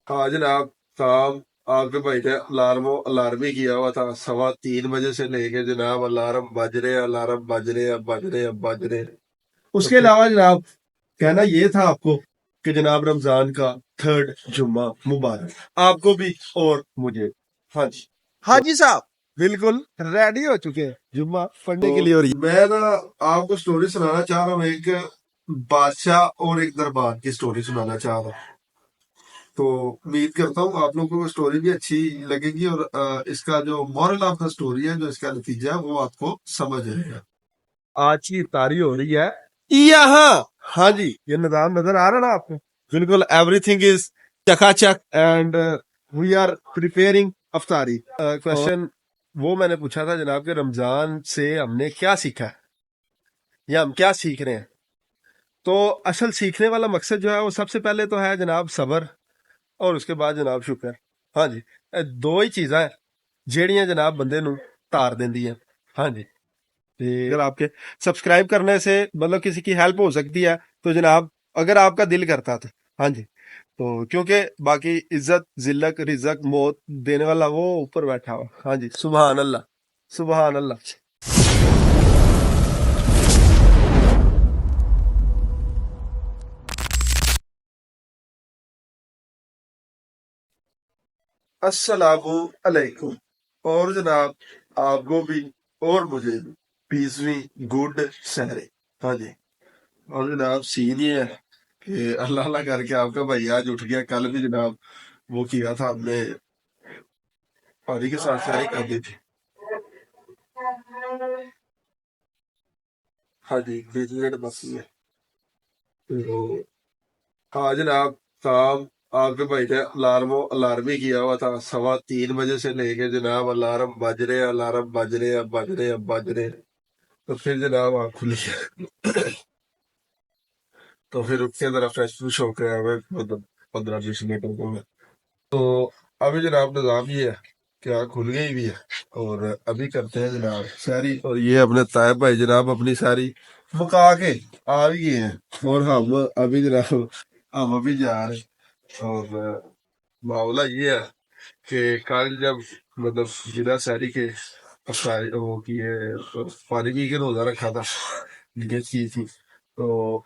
हाँ जनाब। काम आपके भाई ने अलार्म ही किया हुआ था 3:15 बजे से लेके जनाब। अलार्म बज रहे, अलार्म बज रहे, अब बज रहे, अब बज रहे। उसके अलावा जनाब कहना ये था आपको कि जनाब रमजान का थर्ड जुम्मा मुबारक आपको भी और मुझे। हाँ जी। हाँ जी साहब, बिल्कुल रेडी हो चुके हैं जुम्मा पढ़ने के लिए। और मैं ना आपको स्टोरी सुनाना चाह रहा हूँ, एक बादशाह और एक दरबार की स्टोरी सुनाना चाह रहा हूँ। तो उम्मीद करता हूँ आप लोगों को स्टोरी भी अच्छी लगेगी और इसका जो मॉरल ऑफ द स्टोरी है, जो इसका नतीजा है, वो आपको समझ आएगा। आज की तारी हो रही है यहाँ। हाँ जी, ये निजाम नजर आ रहा है ना आपको? बिल्कुल एवरीथिंग इज चकाचक एंड वी आर प्रिपेयरिंग अफ्तारी। क्वेश्चन वो मैंने पूछा था जनाब के रमजान से हमने क्या सीखा है या हम क्या सीख रहे हैं। तो असल सीखने वाला मकसद जो है वो सबसे पहले तो है जनाब सबर, और उसके बाद जनाब शुक्र। हाँ जी, दो ही चीज़ां है ਜਿਹੜੀਆਂ जनाब बंदे ਨੂੰ तार देंदी है। हाँ जी। ਤੇ अगर आपके सब्सक्राइब करने से मतलब किसी की हेल्प हो सकती है तो जनाब अगर आपका दिल करता था। हाँ जी। तो क्योंकि बाकी इज्जत जिल्लत रिजक मौत देने वाला वो ऊपर बैठा हुआ। हाँ जी, सुबहान अल्लाह, सुबहान अल्लाह। अस्सलामु अलैकुम। और जनाब आपको भी और मुझे भी 20वीं गुड सहरे। हाँ जी। और जनाब सीन ये है कि अल्लाह अल्लाह करके आपका भाई आज उठ गया। कल भी जनाब वो किया था हमने, पानी के साथ सैर कर दी थी। हाँ जी, 20 मिनट बस में। तो हाँ जनाब, काम आपके भाई ने अलार्म ही किया हुआ था 3:15 बजे से लेके जनाब। अलार्म बज रहे, अलार्म बज रहे, अब बज रहे, अब बज रहे। तो फिर जनाब आँख खुली। तो फिर उठ के जरा फ्रेश फ्रेश होकर हमें मतलब 15-20 मिनट रुको मैं। तो अभी जनाब निजाम ये है कि आँख खुल गई भी है और अभी करते हैं जनाब सैरी। और ये अपने तायब भाई जनाब अपनी सैरी मुका के आ भी गए हैं और हम अभी जनाब हम अभी जा रहे हैं। और मामला ये है कि कल जब मतलब बिना सैरी के अफ्तारी वो किए, पानी पी के रोजा रखा था, नीयत की थी। तो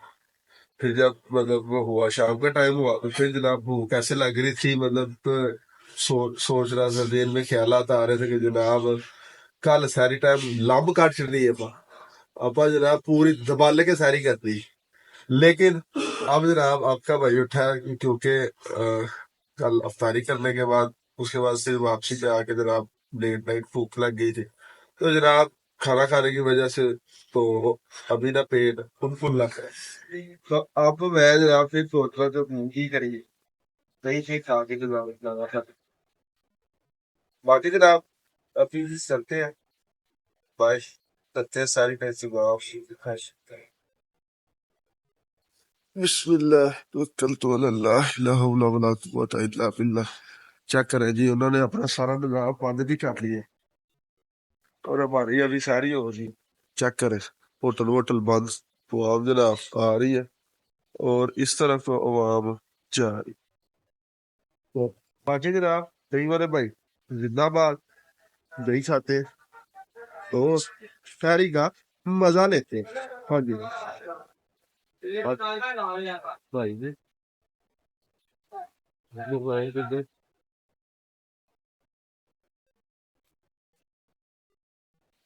फिर जब मतलब वो हुआ शाम का टाइम हुआ तो फिर जनाब भूख ऐसे लग रही थी, मतलब तो सोच रहा था, दिन में ख्यालात आ रहे थे कि जनाब कल सारी टाइम लंब काट चढ़नी है अपा जनाब पूरी दबाले के सारी कर दी। लेकिन अब जनाब आपका भाई उठा क्योंकि कल अफ्तारी करने के बाद उसके बाद से वापसी पे आके जनाब लेट नाइट भूख लग गई थी। तो जनाब खाना खाने की वजह से तो अभी ना पेट फुल लग रहा है। तो अब मैं जनाब फिर सोच रहा था की करिए, सही चीज खा के जनाब इतना था। बाकी जनाब अभी भी चलते हैं, बाय, करते हैं सारी टेंशन को। बिस्मिल्लाह तवक्कलतु अल्लाह ला हौला वला कुव्वता इल्ला बिल्लाह। चेक करें जी, उन्होंने अपना सारा निजाम बंद भी कर लिए और हमारी अभी सारी हो रही। चेक करें, होटल वोटल बंद, तो आम जनाब आ रही है और इस तरफ तो आवाम जा रही। तो बाकी जनाब दही वाले भाई जिंदाबाद, दही खाते तो सारी का मजा लेते हैं। हाँ जी भाई जी, भाई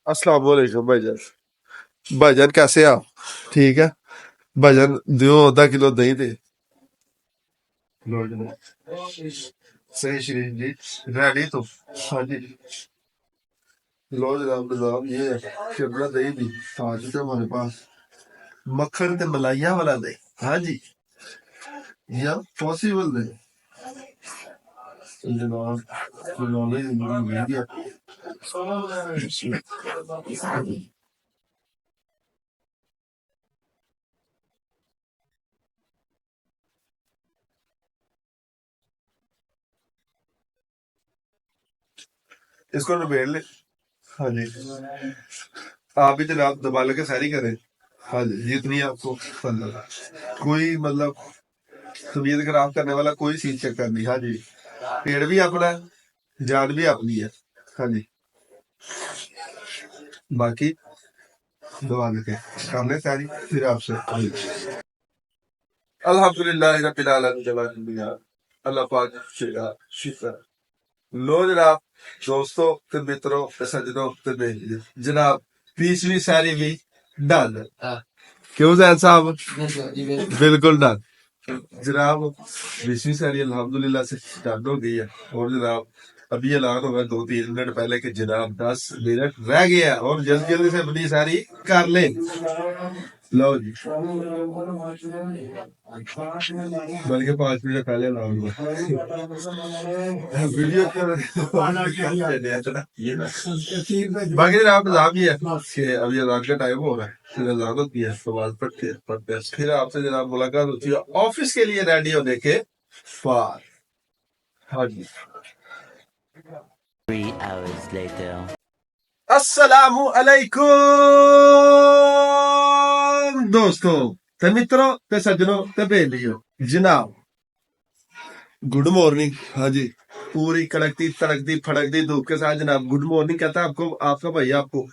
अस्सलाम वालेकुम भाईजान। भाईजान कैसे आप? ठीक है भाईजान, दियो आधा किलो दही दे। लो जनाब, सही शरीफ जी, रेडी तो। हाँ जी, लो जनाब निजाम ये है कि अपना दही भी आ चुका हमारे पास, मक्खन ते मलाइया वाला दही। हाँ जी, या पॉसिबल दही जनाब, नॉलेज मीडिया। इसको निबेड़ ले। हाँ जी, आप भी जनाब दबा के सारी करें। हाँ जी, जितनी आपको पसंद है। कोई मतलब तबीयत खराब करने वाला कोई सीन चक्कर नहीं। हाँ जी, पेड़ भी अपना है, जान भी अपनी है। हाँ जी, बाकी दुआ देते करने सारी फिर आपसे अल्हम्दुलिल्लाह रब्बिल आलमीन। अल्लाह पाक शेरा शुक्र। लो जनाब, दोस्तों ते मित्रों ते सज्जनों ते बेलियों, जनाब 20वीं सारी भी डन। क्यों जैन साहब? बिल्कुल डन जनाब। 20वीं सारी अल्हम्दुलिल्लाह से डन हो गई है। और जनाब अभी ऐलान हुआ 2-3 मिनट पहले कि जनाब 10 मिनट रह गया है और जल्दी जल्दी से अपनी सारी कर ले। लो जी, बल्कि 5 मिनट पहले ऐलान हुआ वीडियो बाकी जनाब निजाम ये है कि अभी अजान का टाइम हो रहा है, फिर अजान होती है तो बात पढ़ते हैं, फिर आपसे जनाब मुलाकात होती है ऑफिस के लिए रेडी होने के बाद। हाँ जी, 3 hours later. अस्सलामु अलैकुम दोस्तों ते मित्रों ते सज्जनों ते बेलियों, जनाब गुड मॉर्निंग। हाँ जी, पूरी कड़कती तड़कती फड़कती धूप के साथ जनाब गुड मॉर्निंग कहता है आपको आपका भाई आपको।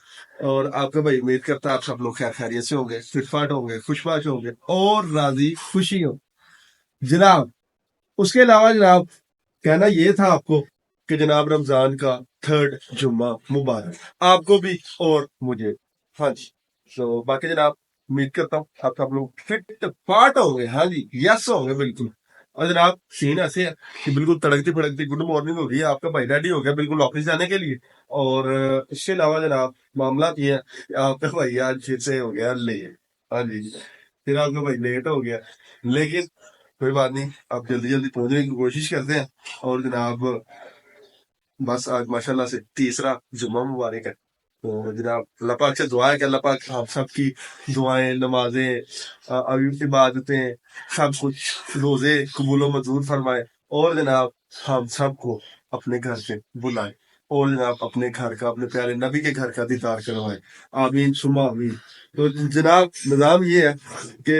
और आपका भाई उम्मीद करता है आप सब लोग खैर खैरियत से होंगे, फिटफाट होंगे, खुशबाश होंगे और राजी खुशी हो जनाब। उसके अलावा जनाब कहना ये था आपको कि जनाब रमजान का 3rd जुम्मा मुबारक आपको भी और मुझे। हाँ जी, तो बाकी जनाब उम्मीद करता हूँ आप सब लोग फिट फाट होंगे। हाँ जी, यस होंगे बिल्कुल। और जनाब सीन ऐसे है कि बिल्कुल तड़कती फड़कती गुड मॉर्निंग हो गई है, आपका भाई रेडी हो गया बिल्कुल ऑफिस जाने के लिए। और इसके अलावा जनाब मामला ये है कि आपका भाई आज फिर से हो गया लेट। हाँ जी, फिर आपका भाई लेट हो गया, लेकिन कोई बात नहीं, आप जल्दी जल्दी पहुंचने की कोशिश करते हैं। और जनाब बस आज माशाल्लाह से तीसरा जुम्मा मुबारक है, तो जनाब अल्लाह पाक से दुआ है कि अल्लाह पाक आप सबकी दुआएं, नमाजें, इबादतें, सब कुछ रोजे कबूल मंजूर फरमाए। और जनाब हम सबको अपने घर से बुलाए और जनाब अपने घर का, अपने प्यारे नबी के घर का दीदार करवाए। आमीन सुमा आमीन। तो जनाब निजाम ये है कि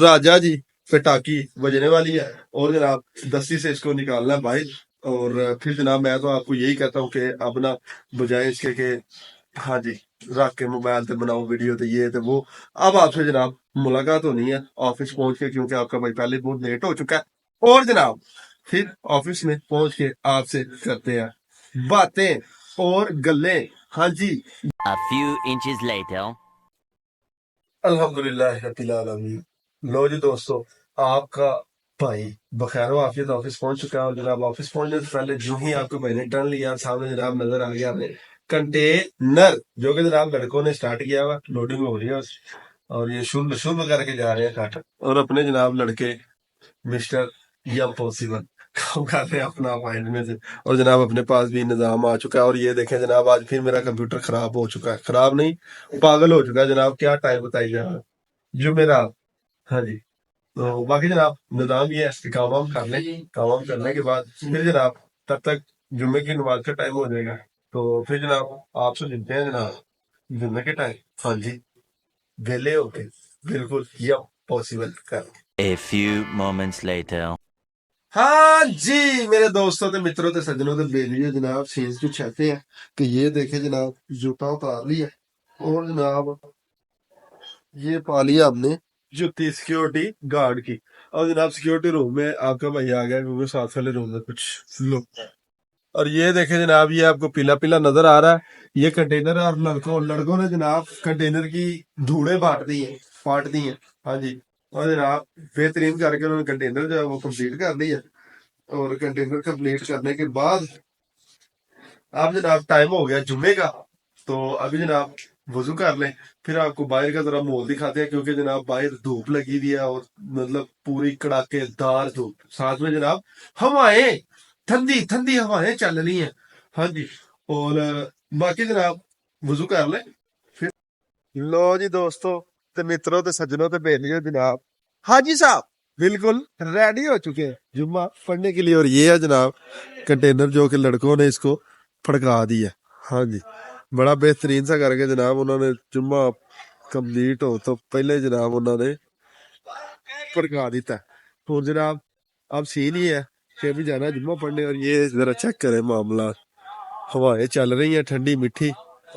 राजा जी पटाखी बजने वाली है और जनाब दस्ती से इसको निकालना है बाहर। और फिर जनाब मैं तो आपको यही कहता हूँ कि अब ना बजाय इसके कि हाँ जी रख के मोबाइल पे बनाओ वीडियो तो ये तो वो, अब आपसे जनाब मुलाकात होनी है ऑफिस पहुंच के, क्योंकि आपका भाई पहले बहुत लेट हो चुका है। और जनाब फिर ऑफिस में पहुंच के आपसे करते हैं बातें और गल्लें। हाँ जी, A few inches later. अल्हम्दुलिल्लाह रब्बिल आलमीन। लो जी दोस्तों, आपका भाई बखैर आफियत ऑफिस पहुंच चुका है। और जनाब ऑफिस पहुंचने से पहले जो ही आपको भाई ने टर्न लिया, सामने जनाब नजर आ गया हमें कंटेनर, जो कि जनाब लड़कों ने स्टार्ट किया हुआ, लोडिंग हो रही है और ये शुभ शुभ करके जा रहे हैं काट। और अपने जनाब लड़के मिस्टर यम पॉसिबल काम कर रहे हैं अपना माइंड में से। और जनाब अपने पास भी निजाम आ चुका है। और ये देखें जनाब आज फिर मेरा कंप्यूटर खराब हो चुका है, खराब नहीं पागल हो चुका है जनाब। क्या टाइम बताइए जनाब जुमेरात। हाँ जी, तो बाकी जनाब निजाम ये है कि काम वाम कर लें, काम वाम करने के बाद फिर जनाब तब तक जुम्मे की नमाज का टाइम हो जाएगा। तो फिर जनाब आपसे मिलते हैं जनाब जुम्मे के टाइम। हाँ जी, वेले होके बिल्कुल यम पॉसिबल कर। A few moments later. हाँ जी मेरे दोस्तों ते मित्रों ते सज्जनों ते बेलियों, जनाब सीन्स कुछ ऐसे हैं कि ये देखे जनाब जूता उतार लिया और जनाब ये पा लिया हमने जूती सिक्योरिटी गार्ड की। और जनाब सिक्योरिटी रूम में आपका भाई आ गया क्योंकि साथ वाले रूम में कुछ लोग। और ये देखे जनाब ये आपको पीला पीला नजर आ रहा है, ये कंटेनर है। और लड़कों ने जनाब कंटेनर की धूड़े फाट दी है। हाँ जी, और जनाब बेहतरीन करके उन्होंने कंटेनर जो है वो कंप्लीट कर दिया। और कंटेनर कंप्लीट करने के बाद अब जनाब टाइम हो गया जुम्मे का, तो अभी जनाब वजू कर लें, फिर आपको बाहर का जरा माहौल दिखाते हैं, क्योंकि जनाब बाहर धूप लगी हुई है और मतलब पूरी कड़ाकेदार धूप, साथ में जनाब हवाएं ठंडी ठंडी हवाएं चल रही हैं। हाँ जी, और बाकी जनाब वजू कर लें फिर। लो जी दोस्तों ते मित्रों ते सज्जनों ते बेलियों, जनाब हाजी साहब बिल्कुल रेडी हो चुके हैं जुम्मा पढ़ने के लिए। और ये है जनाब कंटेनर जो कि लड़कों ने इसको फड़का दिया। हाँ जी, बड़ा बेहतरीन सा करके जनाब उन्होंने जुम्मा कंप्लीट हो तो पहले जनाब उन्होंने फड़का दिता है। اور جناب اب سین یہ ہے کہ ابھی جانا ہے جمعہ پڑھنے، اور یہ ذرا چیک کریں معاملات، ہوائیں چل رہی ہیں ٹھنڈی میٹھی،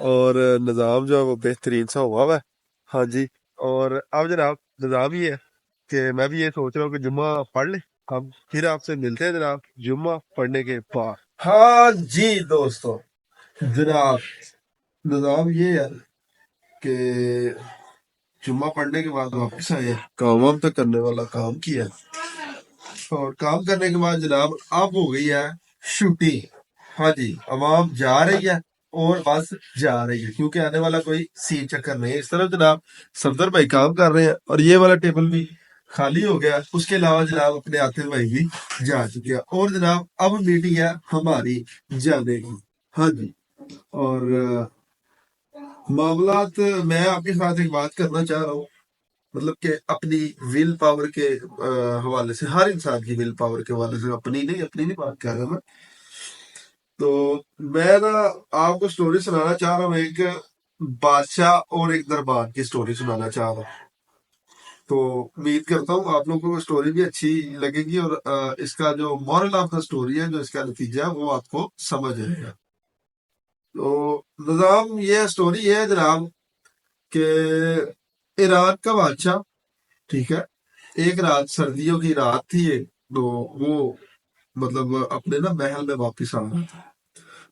اور نظام جو ہے وہ بہترین سا ہوا ہے. ہاں جی. اور اب جناب نظام یہ ہے کہ میں بھی یہ سوچ رہا ہوں کہ جمعہ پڑھ لیں، ہم پھر آپ سے ملتے ہیں جناب جمعہ پڑھنے کے بعد. ہاں جی دوستو، جناب نظام یہ ہے کہ جمعہ پڑھنے کے بعد واپس آئے، کام وام تک کرنے والا کام کیا، اور کام کرنے کے بعد جناب اب ہو گئی ہے شوٹنگ. ہاں جی، عوام جا رہی ہے اور بس جا رہی ہے، کیونکہ آنے والا کوئی سی چکر نہیں ہے. اس طرح جناب صفدر بھائی کام کر رہے ہیں، اور یہ والا ٹیبل بھی خالی ہو گیا. اس کے علاوہ جناب اپنے عاطف بھائی بھی جا چکے ہیں، اور جناب اب میٹنگ ہے ہماری جانے کی. ہاں جی. اور معاملات میں آپ کے ساتھ ایک بات کرنا چاہ رہا ہوں، مطلب کہ اپنی ول پاور کے حوالے سے، ہر انسان کی ول پاور کے حوالے سے، اپنی نہیں بات کر رہا میں. تو میں نا آپ کو سٹوری سنانا چاہ رہا ہوں، ایک بادشاہ اور ایک دربار کی سٹوری سنانا چاہ رہا ہوں. تو امید کرتا ہوں آپ لوگوں کو سٹوری بھی اچھی لگے گی، اور اس کا جو مورل آف دا سٹوری ہے، جو اس کا نتیجہ ہے، وہ آپ کو سمجھ آئے گا. تو نظام یہ سٹوری ہے جناب کہ ایران کا بادشاہ، ٹھیک ہے، ایک رات سردیوں کی رات تھی ایک، تو وہ مطلب اپنے نا محل میں واپس آ رہا تھا.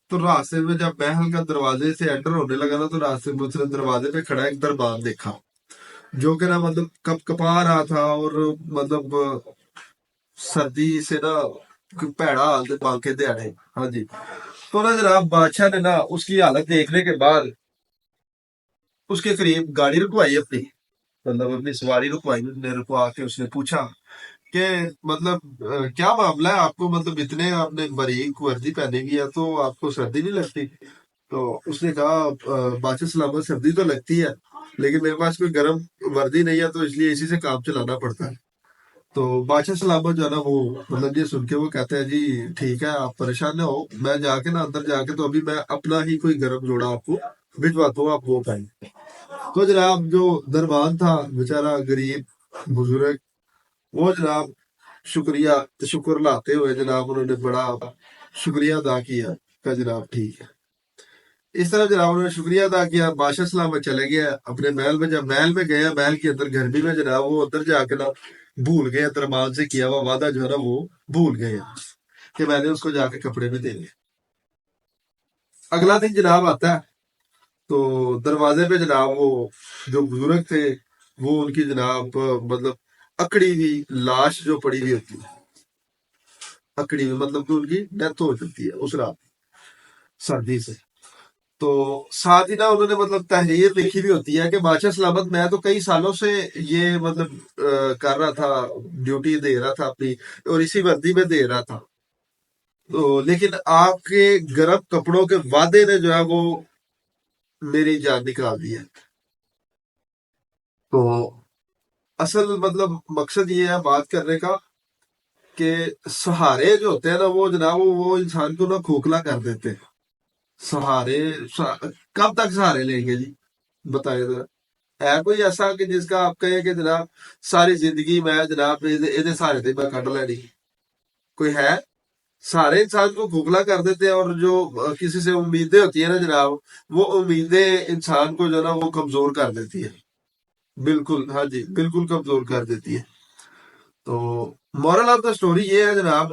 تو راستے میں جب محل کا دروازے سے انٹر ہونے لگا نا، تو راستے میں اس نے دروازے پہ کھڑا ایک دربان دیکھا، جو کہ نا مطلب کپ کپا رہا تھا، اور مطلب سردی سے نا پیڑا حال سے بانکے دیاڑے. ہاں جی. تو نا جناب بادشاہ نے نا اس کی حالت دیکھنے کے بعد اس کے قریب گاڑی رکوائی اپنی، مطلب اپنی سواری رکوائی. اس نے رکوا کے اس نے پوچھا کہ مطلب کیا معاملہ ہے آپ کو، مطلب اتنے آپ نے باریک وردی پہنے کی ہے، تو آپ کو سردی نہیں لگتی؟ تو اس نے کہا بادشاہ سلامت سردی تو لگتی ہے، لیکن میرے پاس کوئی گرم وردی نہیں ہے، تو اس لیے اسی سے کام چلانا پڑتا ہے. تو بادشاہ سلامت جو ہے نا وہ مطلب یہ سن کے وہ کہتے ہیں جی ٹھیک ہے، آپ پریشان نہ ہو، میں جا کے نا اندر جا کے تو ابھی میں اپنا ہی کوئی گرم جوڑا آپ کو بھجواتا ہوں، آپ وہ پہنیں. تو جناب جو دربان تھا بیچارہ غریب بزرگ، وہ جناب شکر لاتے ہوئے جناب انہوں نے بڑا شکریہ ادا کیا کہ جناب ٹھیک ہے. اس طرح جناب انہوں نے شکریہ ادا کیا. بادشاہ سلامت چلے گیا اپنے محل میں. جب محل میں گیا، محل کے اندر گرمی میں جناب وہ اندر جا کے نا بھول گئے، دربان سے کیا ہوا وعدہ جو ہے نا وہ بھول گئے کہ میں نے اس کو جا کے کپڑے بھی دینے. اگلا دن جناب آتا ہے، تو دروازے پہ جناب وہ جو بزرگ تھے، وہ ان کی جناب مطلب اکڑی ہوئی لاش جو پڑی ہوئی ہوتی ہے، اکڑی ہوئی مطلب کہ ان کی ڈیتھ ہو چکی ہے اس رات سردی سے. تو ساتھ ہی نا انہوں نے مطلب تحریر لکھی بھی ہوتی ہے کہ بادشاہ سلامت میں تو کئی سالوں سے یہ مطلب کر رہا تھا، ڈیوٹی دے رہا تھا اپنی، اور اسی وردی میں دے رہا تھا، تو لیکن آپ کے گرم کپڑوں کے وعدے نے جو ہے وہ میری جان نکال دی ہے. تو اصل مطلب مقصد یہ ہے بات کرنے کا کہ سہارے جو ہوتے ہیں نا وہ جناب وہ انسان کو نا کھوکھلا کر دیتے ہیں. سہارے کب تک سہارے لیں گے جی، بتائیں ذرا. ہے کوئی ایسا کہ جس کا آپ کہیں کہ جناب ساری زندگی میں جناب یہ سہارے تھے میں کٹ لینی؟ کوئی ہے؟ سارے انسان کو کھوکھلا کر دیتے ہیں، اور جو کسی سے امیدیں ہوتی ہیں نا جناب، وہ امیدیں انسان کو جو ہے نا وہ کمزور کر دیتی ہے. بالکل، ہاں جی، بالکل کمزور کر دیتی ہے. تو مورل آف دا سٹوری یہ ہے جناب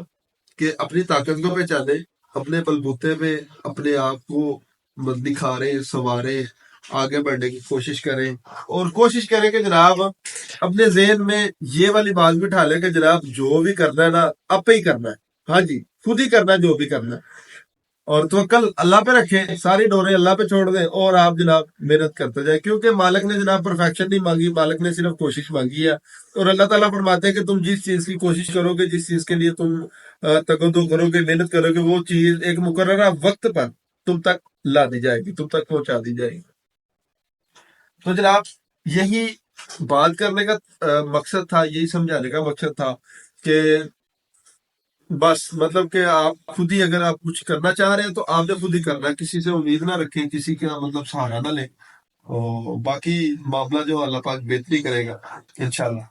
کہ اپنی طاقت کو پہچانے، اپنے بلبوتے پہ اپنے آپ کو نکھارے سنوارے، آگے بڑھنے کی کوشش کریں، اور کوشش کریں کہ جناب اپنے ذہن میں یہ والی بات بٹھا لیں کہ جناب جو بھی کرنا ہے نا آپ ہی کرنا ہے. ہاں جی، خود ہی کرنا ہے جو بھی کرنا ہے، اور توکل اللہ پہ رکھیں، ساری ڈوریں اللہ پہ چھوڑ دیں، اور آپ جناب محنت کرتے جائیں، کیونکہ مالک نے جناب پرفیکشن نہیں مانگی، مالک نے صرف کوشش مانگی ہے. اور اللہ تعالیٰ فرماتے ہیں کہ تم جس چیز کی کوشش کرو گے، جس چیز کے لیے تم تگدو کرو گے، محنت کرو گے، وہ چیز ایک مقررہ وقت پر تم تک لا دی جائے گی، تم تک پہنچا دی جائے گی. تو جناب یہی بات کرنے کا مقصد تھا، یہی سمجھانے کا مقصد تھا کہ بس مطلب کہ آپ خود ہی اگر آپ کچھ کرنا چاہ رہے ہیں تو آپ نے خود ہی کرنا ہے، کسی سے امید نہ رکھیں، کسی کا مطلب سہارا نہ لیں، اور باقی معاملہ جو اللہ پاک بہتری کرے گا انشاءاللہ.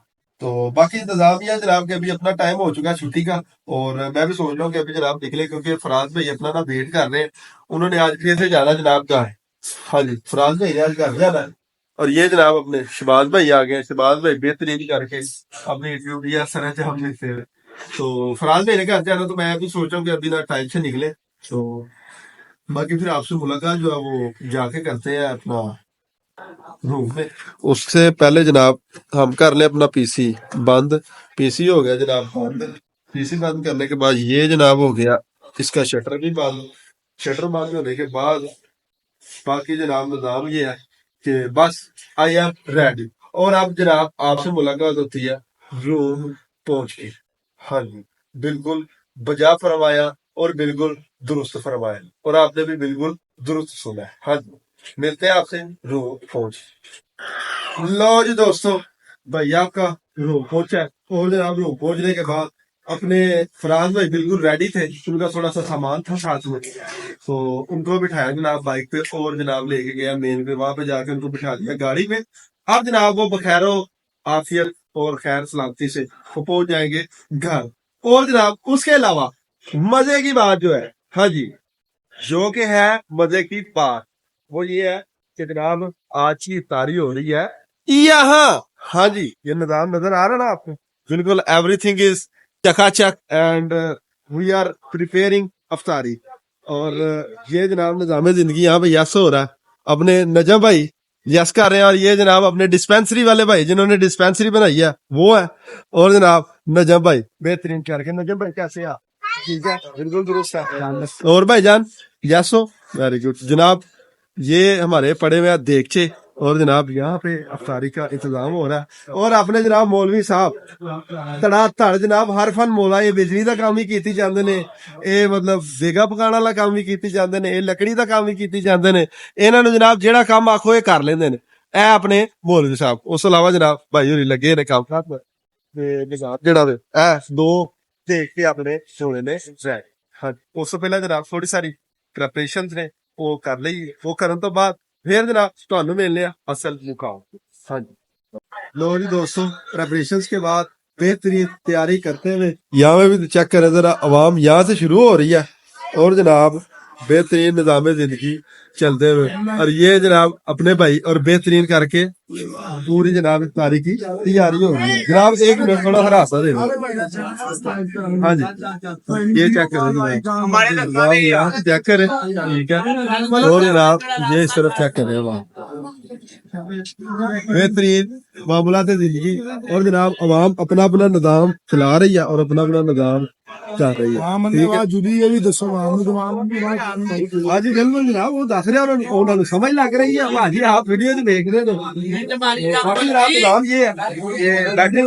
تو باقی انتظام یہ ہے جناب کہ ابھی اپنا ٹائم ہو چکا ہے چھٹی کا، اور میں بھی سوچ رہا ہوں کہ ابھی جناب نکلے، کیونکہ فراز بھائی اپنا نا ویٹ کر رہے ہیں، انہوں نے آج پھر سے جانا جناب کا ہے. ہاں جی، فراز بھائی نے آج گھر جانا ہے. اور یہ جناب اپنے شباز بھائی آ گئے. شباز بھائی بہترین کر کے اپنی انٹرویو دیا سر ہم لکھتے ہوئے. تو فراز بھائی نے گھر جانا، تو میں بھی سوچ رہا ہوں کہ ابھی نا ٹائم سے نکلے. تو باقی پھر آپ سے ملاقات جو ہے وہ جا کے کرتے ہیں اپنا روم میں. اس سے پہلے جناب ہم کر لیں اپنا پی سی بند. پی سی ہو گیا جناب بند. پی سی بند کرنے کے بعد یہ جناب ہو گیا اس کا شٹر بھی بند. شٹر بند ہونے کے بعد باقی جناب نظام یہ ہے کہ بس آئی ایم ریڈی. اور اب جناب آپ سے ملاقات ہوتی ہے روم پہنچ کے. ہاں جی، بالکل بجا فرمایا اور بالکل درست فرمایا، اور آپ نے بھی بالکل درست سنا ہے. ہاں جی، ملتے ہیں آپ سے روم پہنچ. لو جی دوستو، بھائی آپ کا روم پہنچا ہے، اور جناب روم پہنچنے کے بعد اپنے فراز بھائی بالکل ریڈی تھے. ان کا تھوڑا سا سامان تھا ساتھ میں، تو ان کو بٹھایا جناب بائک پہ، اور جناب لے کے گیا مین پہ. وہاں پہ جا کے ان کو بٹھا دیا گاڑی پہ. اب جناب وہ بخیر و عافیت اور خیر سلامتی سے وہ پہنچ جائیں گے گھر. اور جناب اس کے علاوہ مزے کی بات جو ہے، ہاں جی، جو کہ ہے مزے کی بات، وہ یہ ہے کہ جناب آج کی افطاری ہو رہی ہے یہاں. ہاں جی، یہ نظام نظر آ رہا نا آپ کو، بالکل ایوری تھنگ از چکا چک، اینڈ وی آر پریپیئرنگ افطاری. اور یہ جناب نظام زندگی یہاں پہ یس ہو رہا ہے. اپنے نجم بھائی یس کر رہے ہیں، اور یہ جناب اپنے ڈسپینسری والے بھائی جنہوں نے ڈسپینسری بنائی ہے وہ ہے. اور جناب نجم بھائی بہترین کر کے. نجم بھائی کیسے ہیں آپ؟ ٹھیک ہے، بالکل درست ہے. اور بھائی جان یس ہو، ویری گڈ. جناب یہ ہمارے پڑے ہوئے دیکھچے، اور جناب یہاں پہ افطاری کا انتظام ہو رہا ہے. اور اپنے جناب مولوی صاحب تڑا تڑ جناب ہر فن مولا، یہ بجلی کا کام بھی کیتی جاندے نے، اے مطلب دیگا پکانا والا کام بھی کیتی جاندے نے، اے لکڑی دا کام بھی کیتی جاندے نے. انہاں نوں جناب جیڑا کام آکھو یہ کر لیندے نے. اے اپنے مولوی صاحب. اس علاوہ جناب بھائی ہوری لگے نے کام کرتے تے نظام جڑا وے اے دو دیکھ کے اپنے سونے نے رہ. ہاں، اس سے پہلے جناب تھوڑی ساری پریپریشن نے وہ کر لی. وہ کرن تو بعد پھر جناب تہانوں ملنے اصل مقام. ہاں جی، لو جی دوستو، پریپریشن کے بعد بہترین تیاری کرتے ہوئے یہاں میں بھی چیک کریں ذرا، عوام یہاں سے شروع ہو رہی ہے، اور جناب بہترین نظام زندگی چلتے ہوئے. اور یہ جناب اپنے بھائی اور بہترین کر کے پوری جناب افطاری کی تیاری ہو رہی ہے. جناب ایک منٹ تھوڑا ہراسا دے دو. ہاں جی، یہ چیک کریں، چیک کریں، ٹھیک ہے. اور جناب یہ اس طرف چیک کریں وہاں بہترین معاملات زندگی. اور جناب عوام اپنا اپنا نظام چلا رہی ہے اور اپنا اپنا نظام چل رہی ہے. ہاں جی بالکل جناب، وہ دس رہے انہوں نے سمجھ لگ رہی ہے. بھاجی آپ ویڈیو دیکھ رہے ہو. باقی جناب نظام یہ ہے بیٹھنے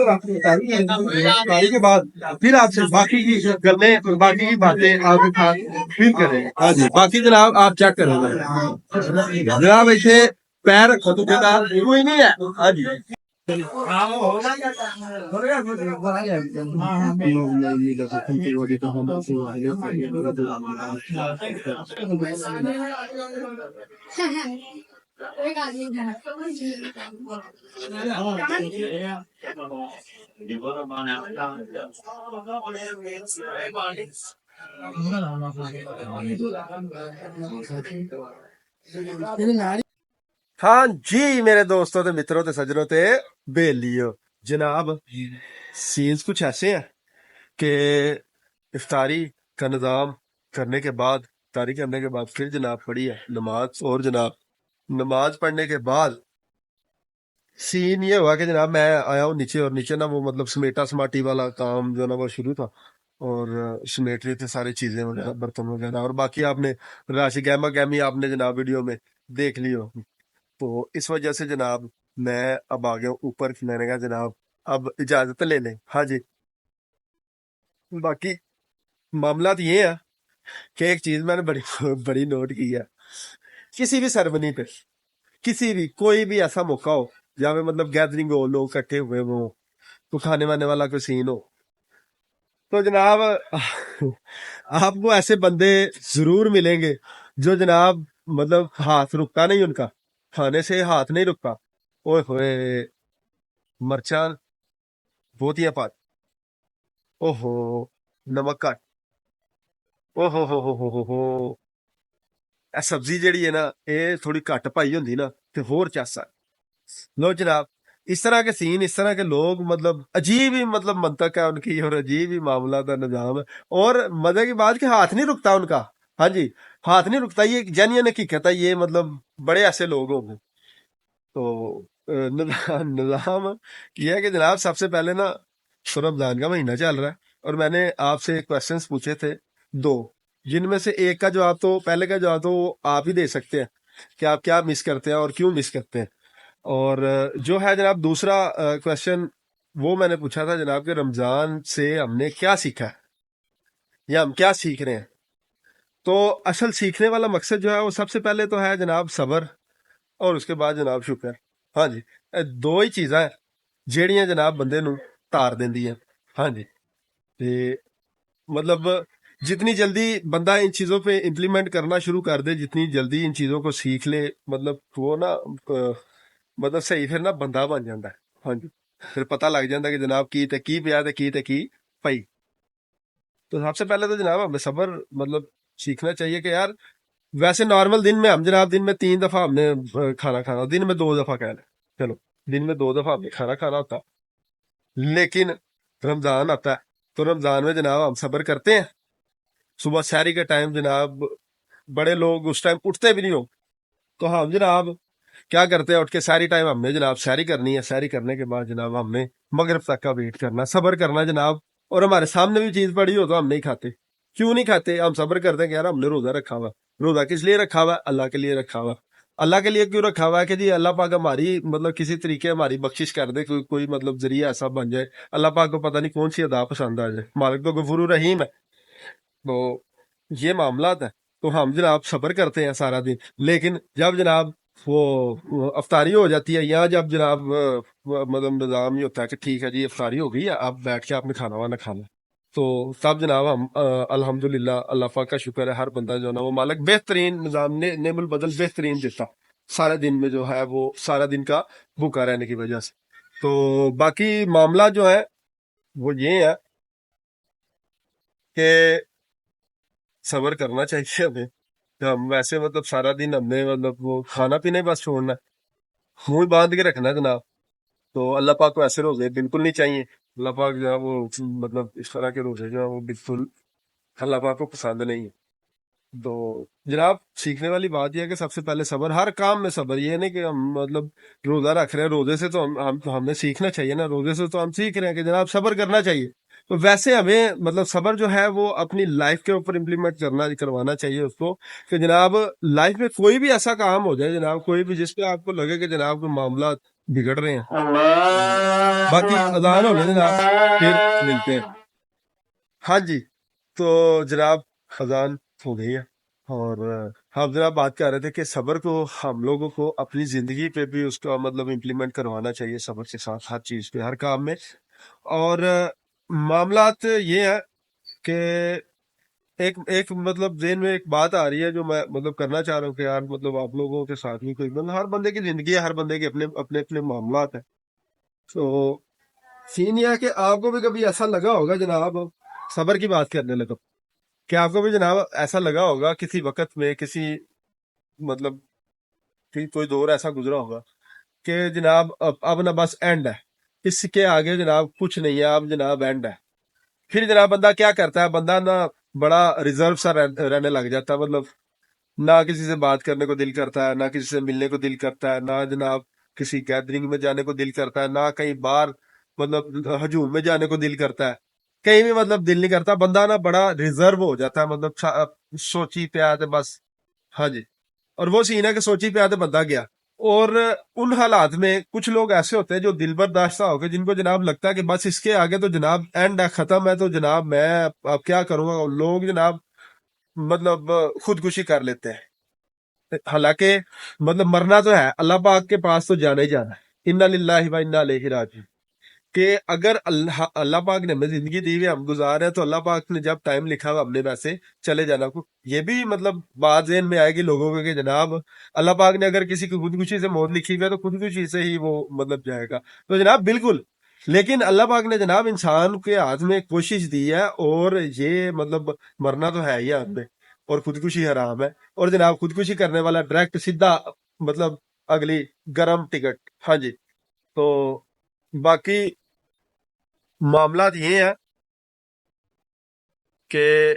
کے بعد پھر آپ سے باقی کی گلیں، باقی کی باتیں آپ کے ساتھ پھر کریں. ہاں جی، باقی جناب آپ چیک کریں جناب ایسے پیر رکھو تو جگہ کوئی نہیں ہے. ہاں جی، ہاں جی میرے دوستوں تے متروں تے سجنوں تے بیلیو، جناب سینز کچھ ایسے ہیں کہ افطاری کا نظام کرنے کے بعد، افطاری کرنے کے بعد پھر جناب پڑھی ہے نماز. اور جناب نماز پڑھنے کے بعد سین یہ ہوا کہ جناب میں آیا ہوں نیچے، اور نیچے نا وہ مطلب سمیٹا سماٹی والا کام جو نا وہ شروع تھا، اور سمیٹ رہے تھے ساری چیزیں وغیرہ، برتن وغیرہ. اور باقی آپ نے راشی گہما گہمی آپ نے جناب ویڈیو میں دیکھ لی ہو. تو اس وجہ سے جناب میں اب آ گیا ہوں اوپر. میں نے کہا جناب اب اجازت لے لیں. ہاں جی، باقی معاملات یہ ہے کہ ایک چیز میں نے بڑی بڑی نوٹ کی ہے. کسی بھی سرمنی پہ، کسی بھی کوئی بھی ایسا موقع ہو جہاں پہ مطلب گیدرنگ ہو، لوگ اکٹھے ہوئے ہوں، تو کھانے وانے والا کوئی سین ہو، تو جناب آپ کو ایسے بندے ضرور ملیں گے جو جناب مطلب ہاتھ رکتا نہیں ان کا، کھانے سے ہاتھ نہیں رکتا. اوئے ہوئے مرچاں ਬਹੁਤੀਆਂ ਪਾ, ਓਹੋ ਨਮਕ ਘੱਟ, ਓਹੋ ਇਹ ਸਬਜ਼ੀ ਜਿਹੜੀ ਹੈ ਨਾ ਇਹ ਥੋੜੀ ਘੱਟ ਪਾਈ ਹੁੰਦੀ ਨਾ ਤੇ ਹੋਰ ਚਾਸਾ। लो जनाब, इस तरह के सीन, इस तरह के लोग, मतलब अजीब ही मतलब मंतक है उनकी और अजीब ही मामला का निजाम है। और मजे की बात कि हाथ नहीं रुकता उनका। हाँ जी, हाथ नहीं रुकता, ये जेन्युइन हकीकत है, ये मतलब बड़े ऐसे लोग होंगे। तो निजाम ये है कि जनाब सबसे पहले ना, तो रमजान का महीना चल रहा है और मैंने आपसे क्वेश्चंस पूछे थे दो, जिनमें से एक का जवाब तो, पहले का जवाब तो आप ही दे सकते हैं कि आप क्या मिस करते हैं और क्यों मिस करते हैं। और जो है जनाब दूसरा क्वेश्चन, वो मैंने पूछा था जनाब कि रमजान से हमने क्या सीखा है या हम क्या सीख रहे हैं। तो असल सीखने वाला मकसद जो है वो सबसे पहले तो है जनाब सबर, और उसके बाद जनाब शुक्र। हाँ जी, दो ही चीज़ां ਜਿਹੜੀਆਂ जनाब बंदे ਨੂੰ ਤਾਰ ਦਿੰਦੀਆਂ। हाँ जी, ਤੇ मतलब जितनी जल्दी बंदा इन चीज़ों पे इम्प्लीमेंट करना शुरू कर दे, जितनी जल्दी इन चीज़ों को सीख ले, मतलब वो ना मतलब सही फिर ना बंदा बन जाता है। हाँ जी, फिर पता लग जाता है कि जनाब की पिया ते की पई। तो सबसे पहले तो जनाब हमें सबर मतलब सीखना चाहिए कि यार वैसे नॉर्मल दिन में हम जनाब दिन में 3 दफा हमने खाना खाना, दिन में 2 दफा कह लें, चलो दिन में 2 दफा हमने खाना खाना होता, लेकिन रमजान आता है तो रमजान में जनाब हम सबर करते हैं। सुबह सहरी के टाइम जनाब बड़े लोग उस टाइम उठते भी नहीं हो, तो हम जनाब क्या करते हैं, उठ के सहरी टाइम हमने जनाब सहरी करनी है, सहरी करने के बाद जनाब हमने मगरिब तक का वेट करना, सबर करना जनाब। और हमारे सामने भी चीज पड़ी हो तो हम नहीं खाते। क्यों नहीं खाते, हम सबर करते हैं कि यार हमने रोजा रखा हुआ। रोजा किस लिए रखा हुआ है, अल्लाह के लिए रखा हुआ। अल्लाह के लिए क्यों रखा हुआ है कि जी अल्लाह पाक हमारी मतलब किसी तरीके हमारी बख्शिश कर दे, कोई मतलब जरिया ऐसा बन जाए, अल्लाह पाक को पता नहीं कौन सी अदा पसंद आ जाए। मालिक तो गफूर रहीम है। तो ये मामला है, तो हम जनाब सबर करते हैं सारा दिन, लेकिन जब जनाब वो अफ्तारी हो जाती है, या जब जनाब मतलब निज़ाम ये होता है कि ठीक है जी अफ्तारी हो गई है, आप बैठ के आपने खाना वाना खाना, तो तब जनाब हम अल्हम्दुलिल्लाह, अल्लाह पाक का शुक्र है, हर बंदा जो है ना वो मालिक बेहतरीन निज़ाम ने नेमुल बदल बेहतरीन देता सारे दिन में, जो है वो सारा दिन का भूखा रहने की वजह से। तो बाकी मामला जो है वो ये है कि सबर करना चाहिए हमें। तो हम वैसे मतलब सारा दिन हमने मतलब वो खाना पीना ही बस छोड़ना है, मुंह बांध के रखना है जनाब। तो अल्लाह पाक को ऐसे रोजे बिल्कुल नहीं चाहिए। अल्लाह पाक जो है वो मतलब इस तरह के रोजे जो है वो बिल्कुल अल्लाह पाक को पसंद नहीं है। तो जनाब सीखने वाली बात यह है कि सबसे पहले सबर, हर काम में सबर। ये नहीं कि हम मतलब रोजा रख रहे हैं, रोजे से तो हमें सीखना चाहिए ना, रोजे से तो हम सीख रहे हैं कि जनाब सबर करना चाहिए। तो वैसे हमें मतलब सबर जो है वो अपनी लाइफ के ऊपर इम्प्लीमेंट करवाना चाहिए उसको, कि जनाब लाइफ में कोई भी ऐसा काम हो जाए जनाब, कोई भी जिसपे आपको लगे कि जनाब कोई मामला बिगड़ रहे हैं, बाकी अजान होने जनाब फिर मिलते हैं। हाँ जी, तो जनाब अजान हो गई है और हम जनाब बात कर रहे थे कि सबर को हम लोगों को अपनी जिंदगी पे भी उसका मतलब इम्प्लीमेंट करवाना चाहिए, सबर के साथ हर चीज पे, हर काम में। और मामलात ये है कि एक एक मतलब जेन में एक बात आ रही है जो मैं मतलब करना चाह रहा हूँ कि यार मतलब आप लोगों के साथ भी कोई मतलब हर बंदे की जिंदगी है, हर बंदे के अपने अपने अपने मामलात है। तो सीन ये है कि आपको भी कभी ऐसा लगा होगा जनाब, सबर की बात करने लगा, कि आपको भी जनाब ऐसा लगा होगा किसी वक्त में, किसी मतलब कोई दौर ऐसा गुजरा होगा कि जनाब अब ना बस एंड है, इसके आगे जनाब कुछ नहीं है, अब जनाब एंड है। फिर जनाब बंदा क्या करता है, बंदा ना बड़ा रिजर्व सा रहने लग जाता है, मतलब ना किसी से बात करने को दिल करता है, ना किसी से मिलने को दिल करता है, ना जनाब किसी गैदरिंग में जाने को दिल करता है, ना कहीं बाहर मतलब हजूम में जाने को दिल करता है, कहीं भी मतलब दिल नहीं करता। बंदा ना बड़ा रिजर्व हो जाता है, मतलब सोची पे आते बस। हाँ जी, और वो सीन है कि सोची पे आते बंदा गया। और उन हालात में कुछ लोग ऐसे होते हैं जो दिल बर्दाश्ता होकर, जिनको जनाब लगता है कि बस इसके आगे तो जनाब एंड है, खत्म है, तो जनाब मैं अब क्या करूंगा। लोग जनाब मतलब खुदकुशी कर लेते हैं, हालांकि मतलब मरना तो है, अल्लाह पाक के पास तो जाना ही जाना है। इन्ना लिल्लाहि व इन्ना इलैहि राजिऊन। कि अगर अल्लाह अल्लाह पाक ने हमें जिंदगी दी हुई, हम गुजार रहे हैं, तो अल्लाह पाक ने जब टाइम लिखा हुआ हमने वैसे चले जाना को। ये भी मतलब बात ज़हन में आएगी लोगों को कि जनाब अल्लाह पाक ने अगर किसी की खुदकुशी से मौत लिखी हुई है तो खुदकुशी से ही वो मतलब जाएगा। तो जनाब बिल्कुल لیکن اللہ پاک نے جناب انسان کے ہاتھ میں کوشش دی ہے، اور یہ مطلب مرنا تو ہے ہی ہاتھ میں، اور خودکشی حرام ہے، اور جناب خودکشی کرنے والا ڈائریکٹ سیدھا مطلب اگلی گرم ٹکٹ. ہاں جی. تو باقی معاملات یہ ہیں کہ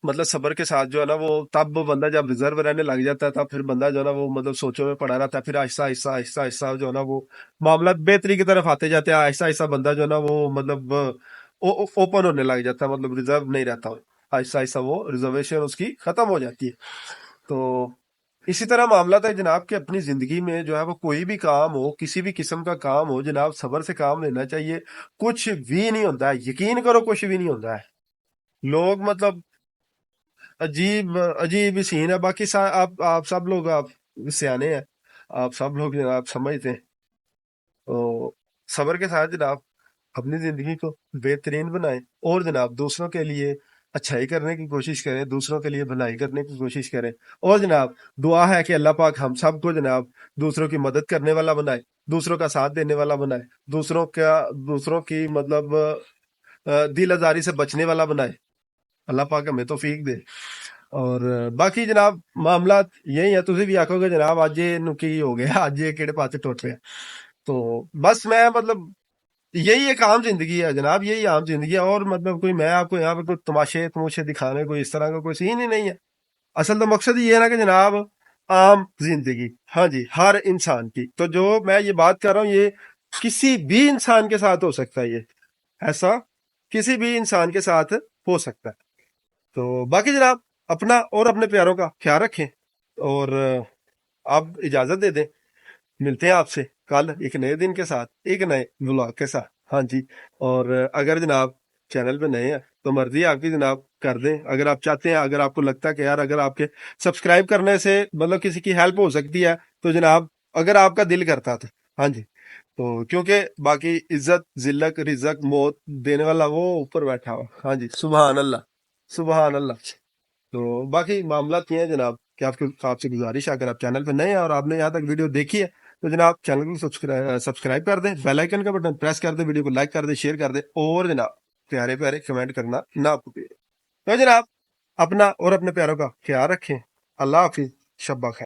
مطلب صبر کے ساتھ جو ہے نا وہ تب بندہ جب ریزرو رہنے لگ جاتا ہے، تب پھر بندہ جو ہے نا وہ مطلب سوچوں میں پڑا رہتا ہے، پھر آہستہ آہستہ آہستہ آہستہ جو ہے نا وہ معاملات بہتری کی طرف آتے جاتے ہیں، آہستہ آہستہ بندہ جو ہے نا وہ مطلب اوپن ہونے لگ جاتا ہے، مطلب ریزرو نہیں رہتا، آہستہ آہستہ وہ ریزرویشن اس کی ختم ہو جاتی ہے. تو اسی طرح معاملات ہے جناب کہ اپنی زندگی میں جو ہے وہ کوئی بھی کام ہو، کسی بھی قسم کا کام ہو، جناب صبر سے کام لینا چاہیے. کچھ بھی نہیں ہوتا ہے، یقین کرو کچھ بھی نہیں ہوتا ہے. لوگ مطلب عجیب عجیب ہی سین ہے. باقی آپ سب لوگ آپ سیانے ہیں، آپ سب لوگ جناب سمجھتے ہیں. تو صبر کے ساتھ جناب اپنی زندگی کو بہترین بنائیں، اور جناب دوسروں کے لیے اچھائی کرنے کی کوشش کریں، دوسروں کے لیے بھلائی کرنے کی کوشش کریں. اور جناب دعا ہے کہ اللہ پاک ہم سب کو جناب دوسروں کی مدد کرنے والا بنائے، دوسروں کا ساتھ دینے والا بنائے، دوسروں کی مطلب دل آزاری سے بچنے والا بنائے. اللہ پاک ہمیں توفیق دے. اور باقی جناب معاملات یہی ہیں. تسی بھی آکھو گے جناب اج یہ نکی ہو گیا، اج یہ کہڑے پاسے ٹوٹ پیا. تو بس میں مطلب یہی ایک عام زندگی ہے جناب، یہی عام زندگی ہے. اور مطلب کوئی میں آپ کو یہاں پہ کوئی تماشے دکھانے کوئی اس طرح کا کوئی سین ہی نہیں ہے. اصل تو مقصد یہ ہے نا کہ جناب عام زندگی، ہاں جی، ہر انسان کی. تو جو میں یہ بات کر رہا ہوں یہ کسی بھی انسان کے ساتھ ہو سکتا ہے، یہ ایسا کسی بھی انسان کے ساتھ ہو سکتا ہے. تو باقی جناب اپنا اور اپنے پیاروں کا خیال رکھیں، اور آپ اجازت دے دیں. ملتے ہیں آپ سے کل ایک نئے دن کے ساتھ، ایک نئے ولاگ کے ساتھ. ہاں جی. اور اگر جناب چینل پہ نئے ہیں تو مرضی ہے آپ کی جناب کر دیں. اگر آپ چاہتے ہیں، اگر آپ کو لگتا ہے کہ یار اگر آپ کے سبسکرائب کرنے سے مطلب کسی کی ہیلپ ہو سکتی ہے تو جناب اگر آپ کا دل کرتا تھا، ہاں جی. تو کیونکہ باقی عزت ذلت رزق موت دینے والا وہ اوپر بیٹھا ہوا. ہاں جی، سبحان اللہ سبحان اللہ. تو باقی معاملات یہ ہیں جناب کہ آپ سے گزارش ہے، اگر آپ چینل پہ نئے ہیں اور آپ نے یہاں تک ویڈیو دیکھی ہے تو جناب چینل کو سبسکرائب کر دیں، بیل آئیکن کا بٹن پریس کر دیں، ویڈیو کو لائک کر دیں، شیئر کر دیں، اور جناب پیارے پیارے کمنٹ کرنا نہ بھولیں. تو جناب اپنا اور اپنے پیاروں کا خیال رکھیں. اللہ حافظ. شب بخیر.